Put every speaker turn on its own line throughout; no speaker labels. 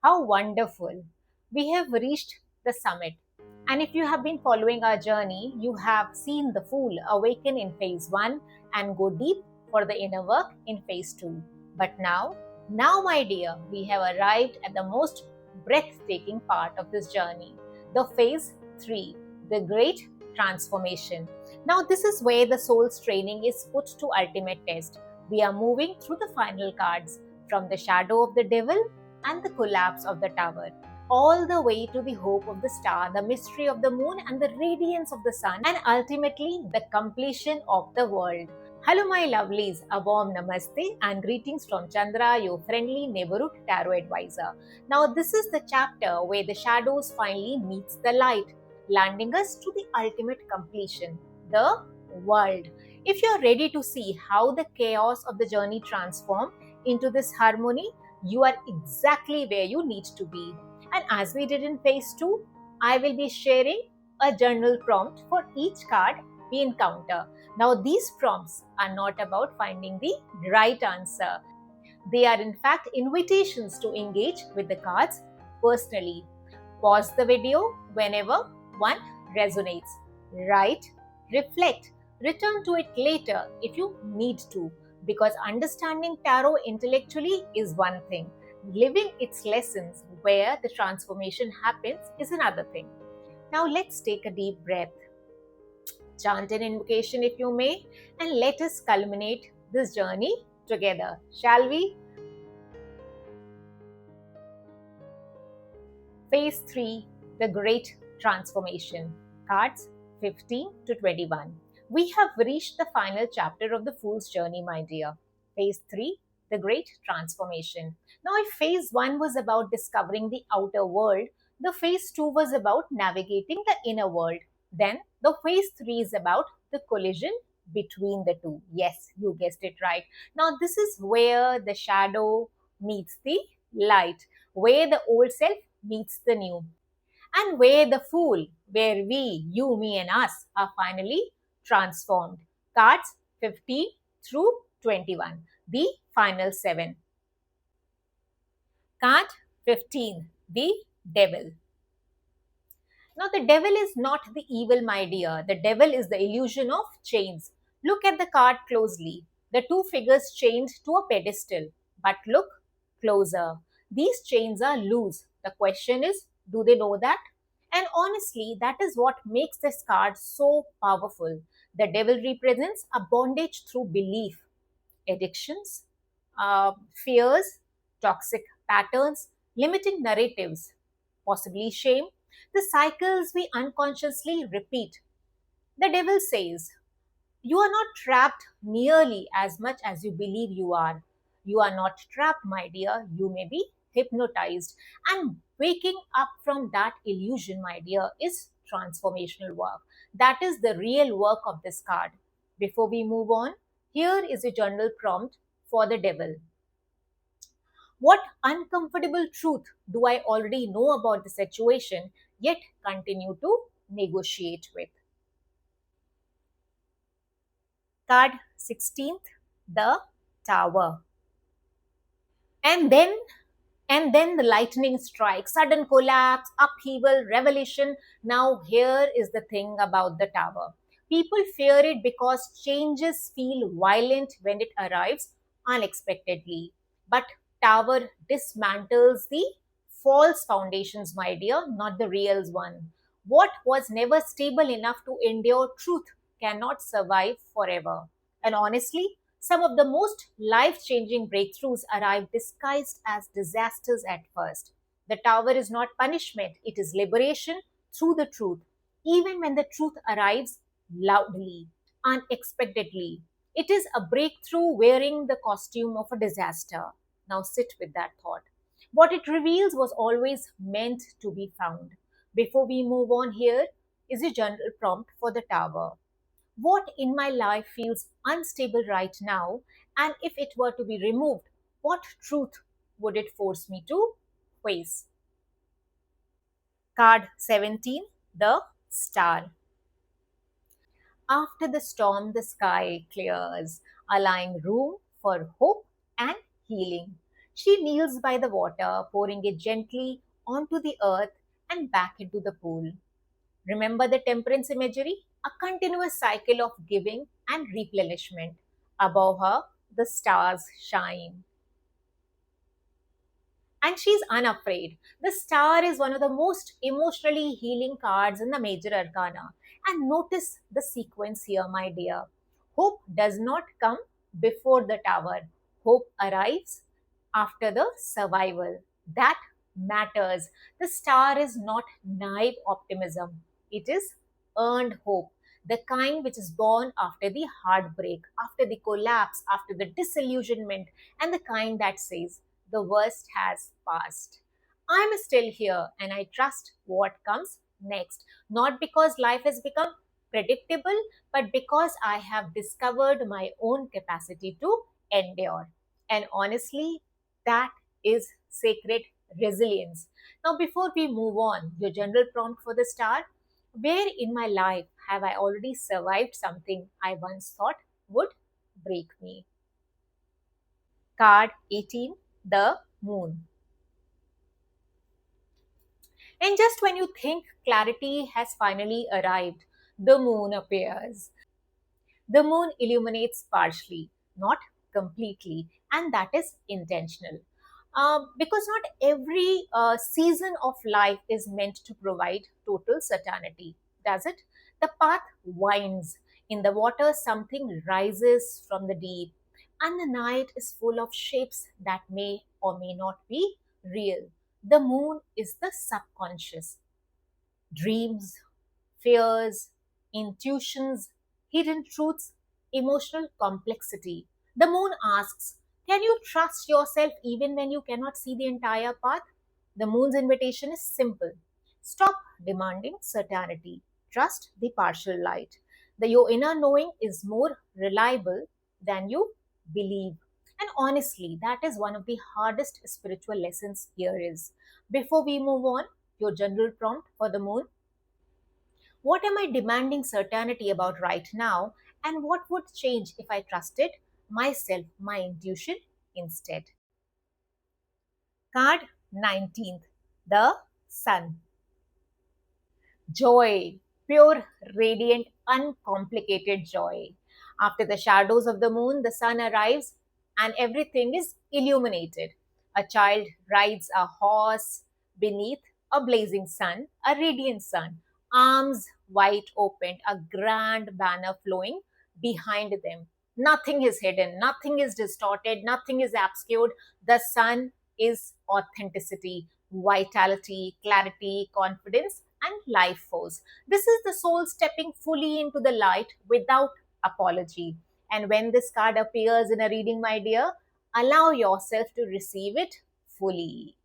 How wonderful! We have reached the summit. And if you have been following our journey, you have seen the Fool awaken in phase 1 and go deep for the inner work in phase 2. But now, my dear, we have arrived at the most breathtaking part of this journey, the phase 3, the great transformation. Now, this is where the soul's training is put to ultimate test. We are moving through the final cards from the shadow of the devil and the collapse of the tower, all the way to the hope of the star, the mystery of the moon, and the radiance of the sun, and ultimately the completion of the world. Hello, my lovelies. A warm namaste and greetings from Chandra, your friendly neighborhood tarot advisor. Now, this is the chapter where the shadows finally meets the light, landing us to the ultimate completion, the world. If you're ready to see how the chaos of the journey transform into this harmony, you are exactly where you need to be. And as we did in phase 2, I will be sharing a journal prompt for each card we encounter. Now, these prompts are not about finding the right answer. They are in fact invitations to engage with the cards personally. Pause the video whenever one resonates. Write, reflect, return to it later if you need to, because understanding tarot intellectually is one thing. Living its lessons where the transformation happens is another thing. Now let's take a deep breath. Chant an invocation if you may, and let us culminate this journey together. Shall we? Phase 3, the Great Transformation. Cards 15 to 21. We have reached the final chapter of the Fool's Journey, my dear. Phase 3, the Great Transformation. Now, if phase 1 was about discovering the outer world, the phase 2 was about navigating the inner world. Then, the phase 3 is about the collision between the two. Yes, you guessed it right. Now, this is where the shadow meets the light, where the old self meets the new, and where the fool, where we, you, me, and us are finally transformed. Cards 15 through 21, the final 7. Card 15, the devil. Now, the devil is not the evil, my dear. The devil is the illusion of chains. Look at the card closely. The two figures chained to a pedestal. But look closer. These chains are loose. The question is, do they know that? And honestly, that is what makes this card so powerful. The devil represents a bondage through belief, addictions, fears, toxic patterns, limiting narratives, possibly shame, the cycles we unconsciously repeat. The devil says, you are not trapped nearly as much as you believe you are. You are not trapped, my dear. You may be hypnotized. And waking up from that illusion, my dear, is transformational work. That is the real work of this card. Before we move on, here is a journal prompt for the devil. What uncomfortable truth do I already know about the situation, yet continue to negotiate with? Card 16th, the Tower. And then the lightning strikes, sudden collapse, upheaval, revelation. Now here is the thing about the tower. People fear it because changes feel violent when it arrives unexpectedly. But tower dismantles the false foundations, my dear, not the real one. What was never stable enough to endure truth cannot survive forever. And honestly, some of the most life changing breakthroughs arrive disguised as disasters at first. The tower is not punishment, it is liberation through the truth, even when the truth arrives loudly, unexpectedly. It is a breakthrough wearing the costume of a disaster. Now sit with that thought. What it reveals was always meant to be found. Before we move on, here is a general prompt for the tower. What in my life feels unstable right now, and if it were to be removed, what truth would it force me to face? Card 17, the Star. After the storm, the sky clears, allowing room for hope and healing. She kneels by the water, pouring it gently onto the earth and back into the pool. Remember the temperance imagery? A continuous cycle of giving and replenishment. Above her, the stars shine. And she's unafraid. The star is one of the most emotionally healing cards in the major arcana. And notice the sequence here, my dear. Hope does not come before the tower, hope arrives after the survival. That matters. The star is not naive optimism, it is earned hope. The kind which is born after the heartbreak, after the collapse, after the disillusionment, and the kind that says, the worst has passed. I'm still here and I trust what comes next. Not because life has become predictable, but because I have discovered my own capacity to endure. And honestly, that is sacred resilience. Now, before we move on, your general prompt for the star: where in my life have I already survived something I once thought would break me? Card 18, the moon. And just when you think clarity has finally arrived, the moon appears. The moon illuminates partially, not completely, and that is intentional. Because not every season of life is meant to provide total certainty, does it? The path winds. In the water, something rises from the deep, and the night is full of shapes that may or may not be real. The moon is the subconscious, dreams, fears, intuitions, hidden truths, emotional complexity. The moon asks, can you trust yourself even when you cannot see the entire path? The moon's invitation is simple: stop demanding certainty, trust the partial light. Your inner knowing is more reliable than you believe. And honestly, that is one of the hardest spiritual lessons here is. Before we move on, your general prompt for the moon: what am I demanding certainty about right now, and what would change if I trusted myself, my intuition instead? Card 19th, the Sun. Joy, pure, radiant, uncomplicated joy. After the shadows of the moon, the sun arrives and everything is illuminated. A child rides a horse beneath a blazing sun, a radiant sun, arms wide open, a grand banner flowing behind them. Nothing is hidden, nothing is distorted, nothing is obscured. The sun is authenticity, vitality, clarity, confidence, and life force. This is the soul stepping fully into the light without apology. And when this card appears in a reading, my dear, allow yourself to receive it fully.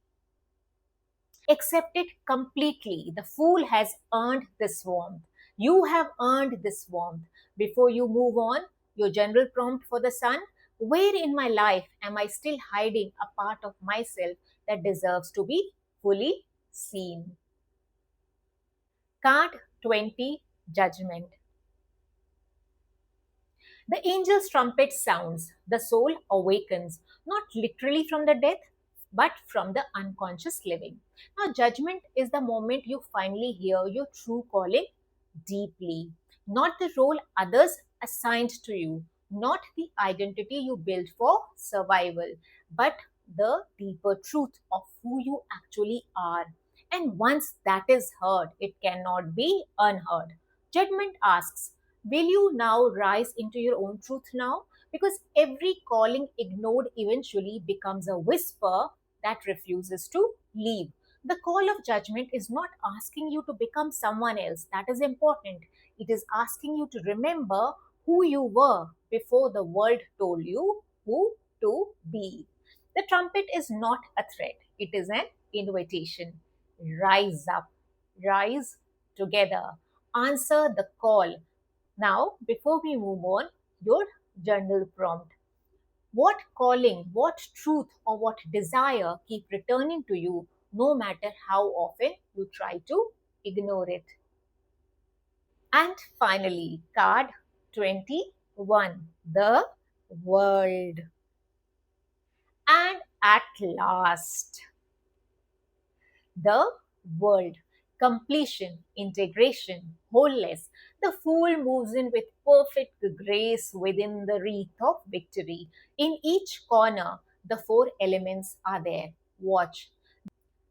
Accept it completely. The fool has earned this warmth. You have earned this warmth. Before you move on, your general prompt for the sun: where in my life am I still hiding a part of myself that deserves to be fully seen? Card 20, Judgment. The angel's trumpet sounds, the soul awakens, not literally from the death, but from the unconscious living. Now, judgment is the moment you finally hear your true calling deeply, not the role others assigned to you, not the identity you built for survival, but the deeper truth of who you actually are. And once that is heard, it cannot be unheard. Judgment asks, will you now rise into your own truth now? Because every calling ignored eventually becomes a whisper that refuses to leave. The call of judgment is not asking you to become someone else. That is important. It is asking you to remember who you were before the world told you who to be. The trumpet is not a threat, it is an invitation. Rise up, rise together, answer the call. Now, before we move on, your journal prompt: what calling, what truth, or what desire keep returning to you no matter how often you try to ignore it? And finally, card 21, the world. And At last, the world, completion, integration, wholeness. The fool moves in with perfect grace within the wreath of victory. In each corner, the four elements are there. Watch.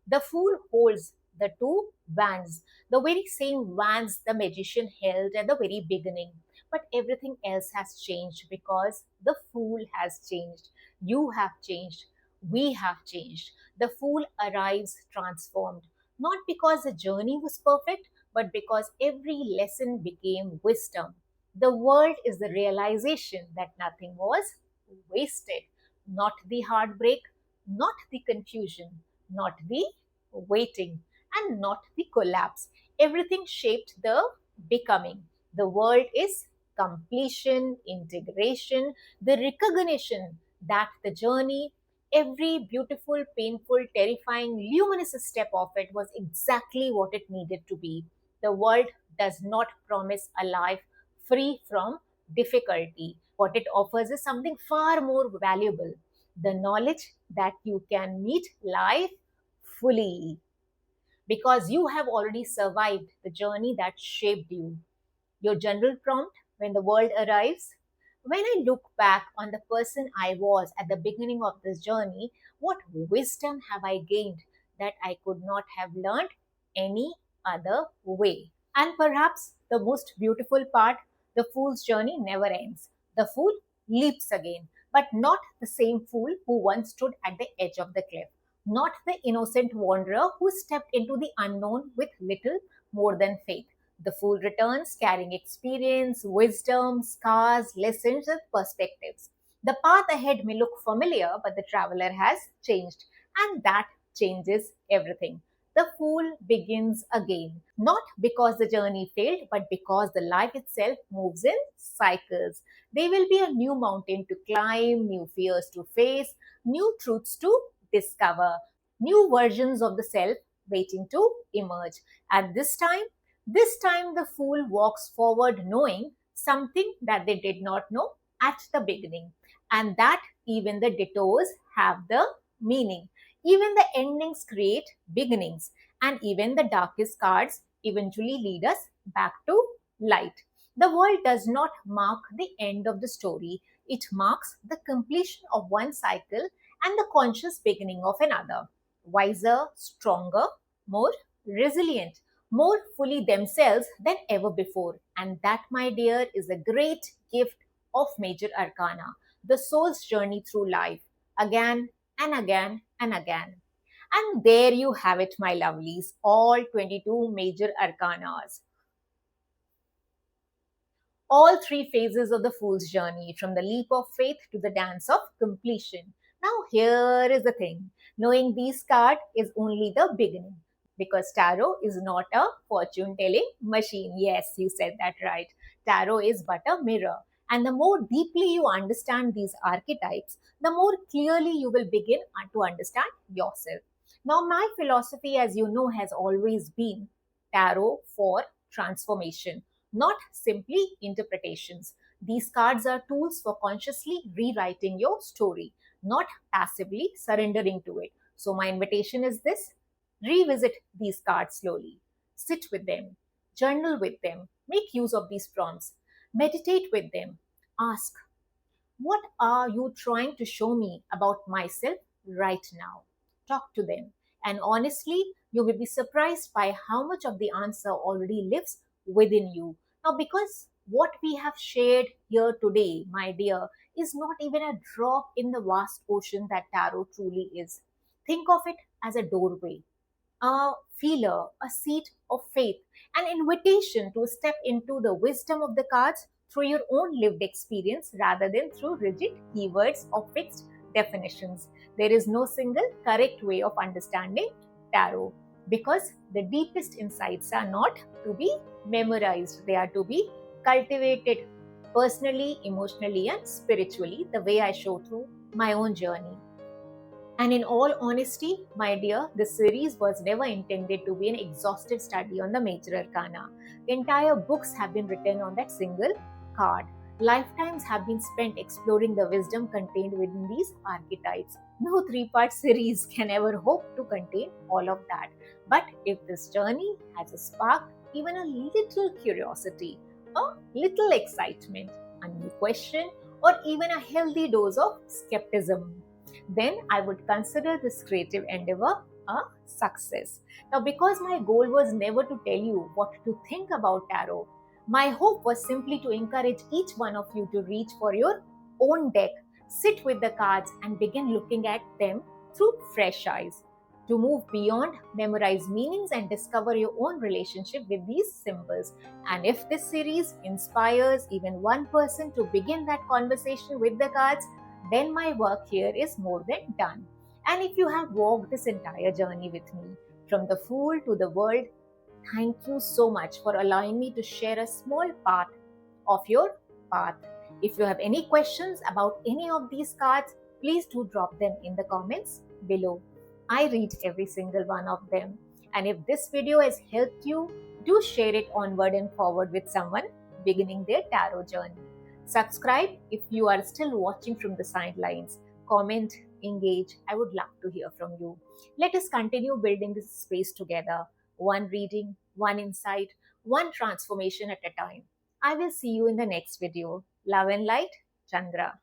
The fool holds the two wands, the very same wands the magician held at the very beginning. But everything else has changed because the fool has changed. You have changed. We have changed. The fool arrives transformed, not because the journey was perfect, but because every lesson became wisdom. The world is the realization that nothing was wasted, not the heartbreak, not the confusion, not the waiting, and not the collapse. Everything shaped the becoming. The world is completion, integration, the recognition that the journey, every beautiful, painful, terrifying, luminous step of it was exactly what it needed to be. The world does not promise a life free from difficulty. What it offers is something far more valuable, the knowledge that you can meet life fully because you have already survived the journey that shaped you. Your general prompt when the world arrives. When I look back on the person I was at the beginning of this journey, what wisdom have I gained that I could not have learned any other way? And perhaps the most beautiful part, the fool's journey never ends. The fool leaps again, but not the same fool who once stood at the edge of the cliff, not the innocent wanderer who stepped into the unknown with little more than faith. The fool returns carrying experience, wisdom, scars, lessons, and perspectives. The path ahead may look familiar, but the traveler has changed, and that changes everything. The fool begins again, not because the journey failed, but because the life itself moves in cycles. There will be a new mountain to climb, new fears to face, new truths to discover, new versions of the self waiting to emerge. And this time the fool walks forward knowing something that they did not know at the beginning, and that even the detours have the meaning. Even the endings create beginnings, and even the darkest cards eventually lead us back to light. The world does not mark the end of the story, it marks the completion of one cycle and the conscious beginning of another. Wiser, stronger, more resilient, more fully themselves than ever before. And that, my dear, is a great gift of Major Arcana, the soul's journey through life, again and again and again. And there you have it, my lovelies, all 22 major arcanas. All three phases of the fool's journey, from the leap of faith to the dance of completion. Now, here is the thing, knowing these cards is only the beginning because tarot is not a fortune telling machine. Yes, you said that right. Tarot is but a mirror. And the more deeply you understand these archetypes, the more clearly you will begin to understand yourself. Now, my philosophy, as you know, has always been tarot for transformation, not simply interpretations. These cards are tools for consciously rewriting your story, not passively surrendering to it. So, my invitation is this: revisit these cards slowly, sit with them, journal with them, make use of these prompts, meditate with them, ask, what are you trying to show me about myself right now? Talk to them. And honestly, you will be surprised by how much of the answer already lives within you. Now, because what we have shared here today, my dear, is not even a drop in the vast ocean that tarot truly is. Think of it as a doorway, a feeler, a seat of faith, an invitation to step into the wisdom of the cards through your own lived experience rather than through rigid keywords or fixed definitions. There is no single correct way of understanding tarot because the deepest insights are not to be memorized, they are to be cultivated personally, emotionally, and spiritually, the way I show through my own journey. And in all honesty, my dear, this series was never intended to be an exhaustive study on the major arcana. Entire books have been written on that single card. Lifetimes have been spent exploring the wisdom contained within these archetypes. No three-part series can ever hope to contain all of that. But if this journey has a spark, even a little curiosity, a little excitement, a new question, or even a healthy dose of skepticism, then I would consider this creative endeavor a success. Now, because my goal was never to tell you what to think about tarot, my hope was simply to encourage each one of you to reach for your own deck, sit with the cards, and begin looking at them through fresh eyes. To move beyond, memorize meanings, and discover your own relationship with these symbols. And if this series inspires even one person to begin that conversation with the cards, then my work here is more than done. And if you have walked this entire journey with me, from the Fool to the World, thank you so much for allowing me to share a small part of your path. If you have any questions about any of these cards, please do drop them in the comments below. I read every single one of them. And if this video has helped you, do share it onward and forward with someone beginning their tarot journey. Subscribe if you are still watching from the sidelines. Comment, engage. I would love to hear from you. Let us continue building this space together. One reading, one insight, one transformation at a time. I will see you in the next video. Love and light, Chandra.